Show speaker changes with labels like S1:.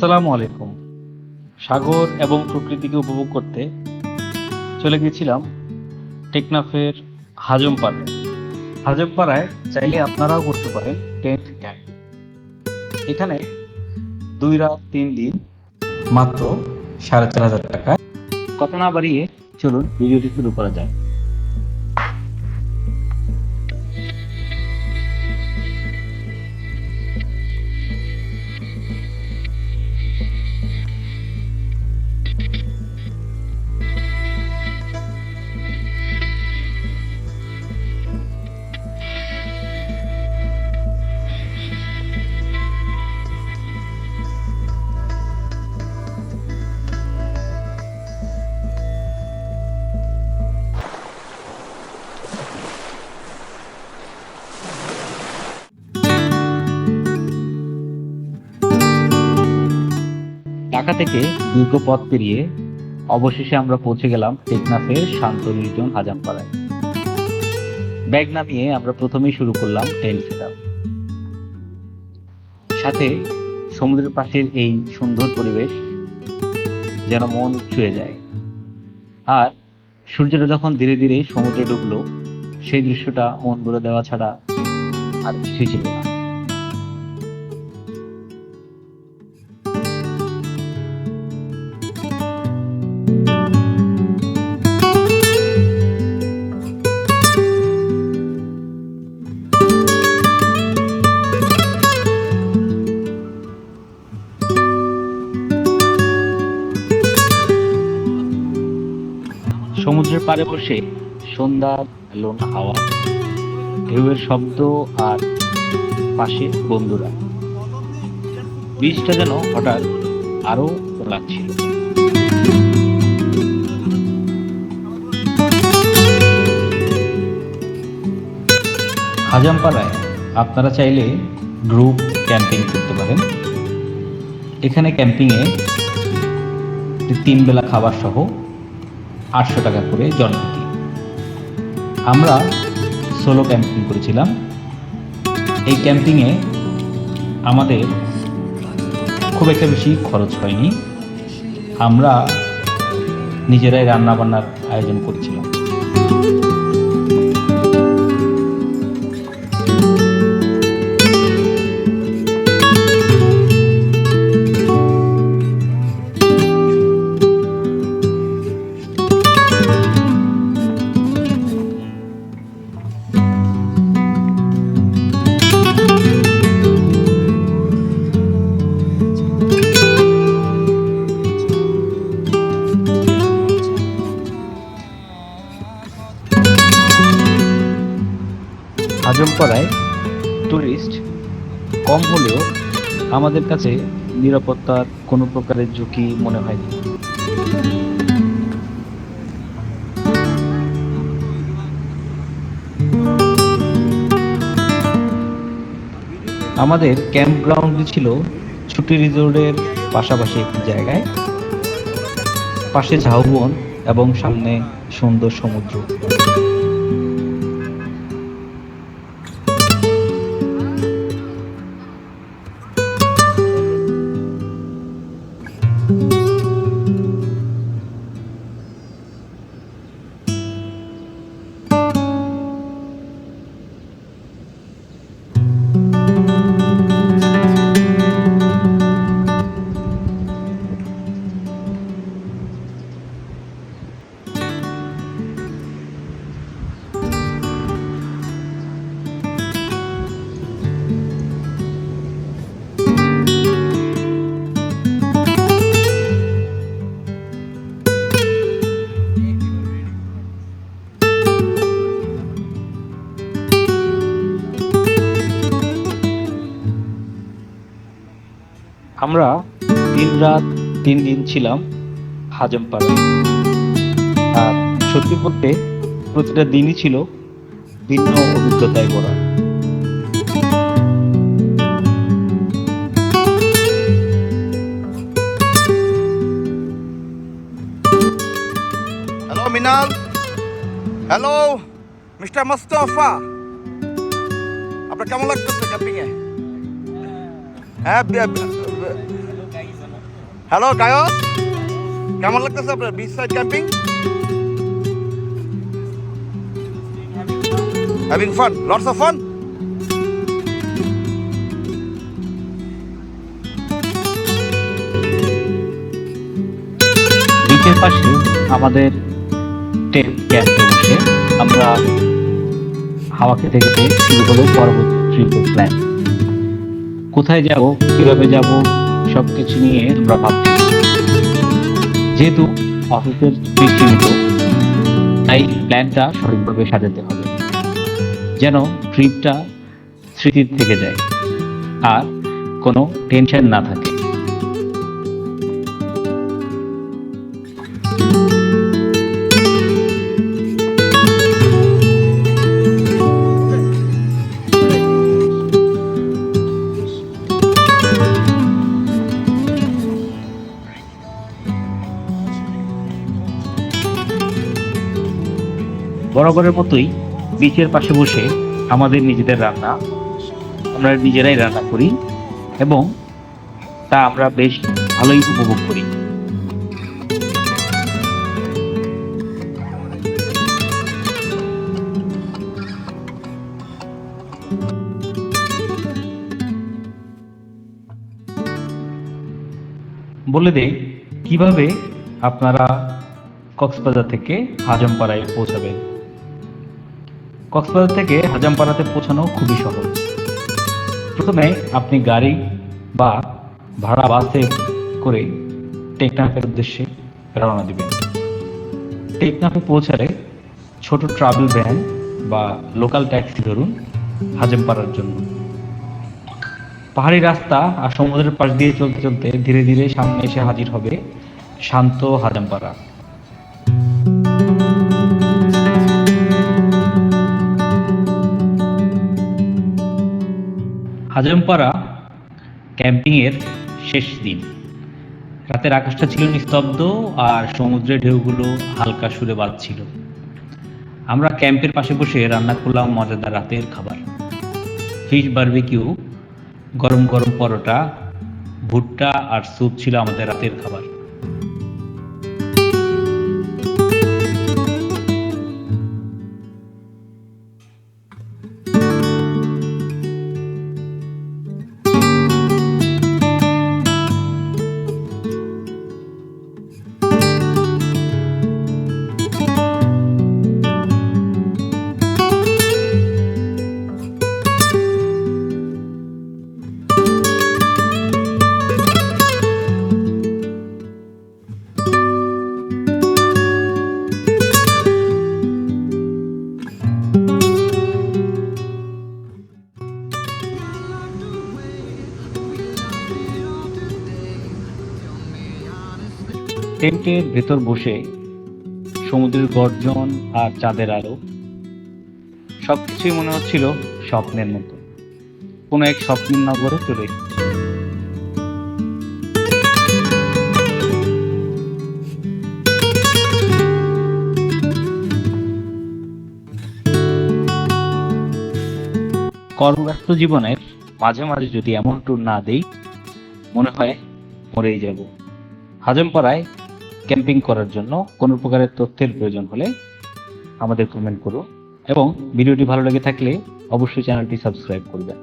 S1: আসসালামু আলাইকুম। সাগর এবং প্রকৃতিকে উপভোগ করতে চলে গেছিলাম টেকনাফের হাজমপাড়ায়। হাজমপাড়ায় চাইলে আপনারাও করতে পারেন টেন্ট ক্যাম্প। এখানে 2 রাত 3 দিন মাত্র 4,500 টাকায়। কথা না বাড়িয়ে চলুন ভিডিওটি শুরু করা যায়। ঢাকা থেকে দীর্ঘ পথ পেরিয়ে অবশেষে আমরা পৌঁছে গেলাম টেকনাফের শান্ত নির্জন হাজামপাড়ায়। ব্যাগ নামিয়ে আমরা প্রথমেই শুরু করলাম টেন্ট সেটআপ। সাথে সমুদ্রের পাশের এই সুন্দর পরিবেশ যেন মন ছুঁয়ে যায়। আর সূর্যটা যখন ধীরে ধীরে সমুদ্রে ডুবলো, সেই দৃশ্যটা মন ভরে দেওয়া ছাড়া আর কিছুই ছিল না। সমুদ্রের পাড়ে বসে সন্ধ্যার লোনা হাওয়া, ঢেউয়ের শব্দ আর পাশে বন্ধুরা, বীজটা যেন হঠাৎ আরো লাগছিল। হাজামপাড়ায় আপনারা চাইলে গ্রুপ ক্যাম্পিং করতে পারেন। এখানে ক্যাম্পিংয়ে 3 বেলা খাবার সহ 800 টাকা করে জনপ্রতি। আমরা সোলো ক্যাম্পিং করেছিলাম। এই ক্যাম্পিংয়ে আমাদের খুব একটা বেশি খরচ হয়নি। আমরা নিজেরাই রান্না বান্নার আয়োজন করেছিলাম। হাজমপাড়ায় টুরিস্ট কম হলেও আমাদের কাছে নিরাপত্তার কোনো প্রকারের ঝুঁকি মনে হয়নি। আমাদের ক্যাম্প গ্রাউন্ডটি ছিল ছুটি রিসোর্টের পাশাপাশি একটি জায়গায়, পাশে ঝাউবন এবং সামনে সুন্দর সমুদ্র। আমরা 3 রাত 3 দিন ছিলাম হাজমপাড়ায়। আর সত্যি বলতে প্রতিটা দিনই ছিল ভিন্ন অভিজ্ঞতায় ভরা।
S2: হ্যালো মিনাল, হ্যালো মিস্টার মোস্তফা, আপনার কেমন লাগতেছে ক্যাম্পিং এ? হ্যাঁ হ্যালো গায়স, কেমন লাগতেছে আপনার beach side camping? Having fun, lots of fun.
S1: বিচের পাশে আমাদের টেন্ট ক্যাম্পে বসে আমরা হাওয়া খেতে খেতে শুরু হলো পরবর্তী ট্রিপের প্ল্যান। কোথায় যাব, কিভাবে যাব, সবকিছু নিয়ে আমরা ভাবছি। যেহেতু অফিসের সীমিত, তাই প্ল্যানটা সঠিকভাবে সাজাতে হবে, যেন ট্রিপটা স্মৃতির থেকে যায় আর কোনো টেনশন না থাকে। বরাবরের মতোই বিচের পাশে বসে আমাদের নিজেদের রান্না আমরা নিজেরাই রান্না করি এবং তা আমরা বেশ ভালোই উপভোগ করি। বলে দেই কিভাবে আপনারা কক্সবাজার থেকে হাজমপাড়ায় পৌঁছাবেন। কক্সবাজার থেকে হাজমপাড়াতে পৌঁছানো খুবই সহজ। প্রথমে আপনি গাড়ি বা ভাড়া বাসে করে টেকনাফের উদ্দেশ্যে রওনা দিবেন। টেকনাফে পৌঁছালে ছোট ট্রাভেল ভ্যান বা লোকাল ট্যাক্সি ধরুন হাজমপাড়ার জন্য। পাহাড়ি রাস্তা আর সমুদ্রের পাশ দিয়ে চলতে চলতে ধীরে ধীরে সামনে এসে হাজির হবে শান্ত হাজমপাড়া। হাজমপাড়া ক্যাম্পিংয়ের শেষ দিন। রাতের আকাশটা ছিল নিস্তব্ধ আর সমুদ্রের ঢেউগুলো হালকা সুরে বাজছিল। আমরা ক্যাম্পের পাশে বসে রান্না করলাম মজাদার রাতের খাবার। ফিশ বারবিকিউ, গরম গরম পরোটা, ভুট্টা আর স্যুপ ছিল আমাদের রাতের খাবার। টেন্টের ভেতর বসে সমুদ্রের গর্জন আর চাঁদের আলো সবকিছুই মনে হচ্ছিল স্বপ্নের মতো। কোনো এক স্বপ্নের নগরে চলে এসেছি। কর্মব্যস্ত জীবনের মাঝে মাঝে যদি এমন ট্যুর না দেই, মনে হয় মরেই যাব। হাজমপাড়ায় ক্যাম্পিং করার জন্য কোনো প্রকারের তথ্যের প্রয়োজন হলে আমাদের কমেন্ট করুন এবং ভিডিওটি ভালো লেগে থাকলে অবশ্যই চ্যানেলটি সাবস্ক্রাইব করবেন।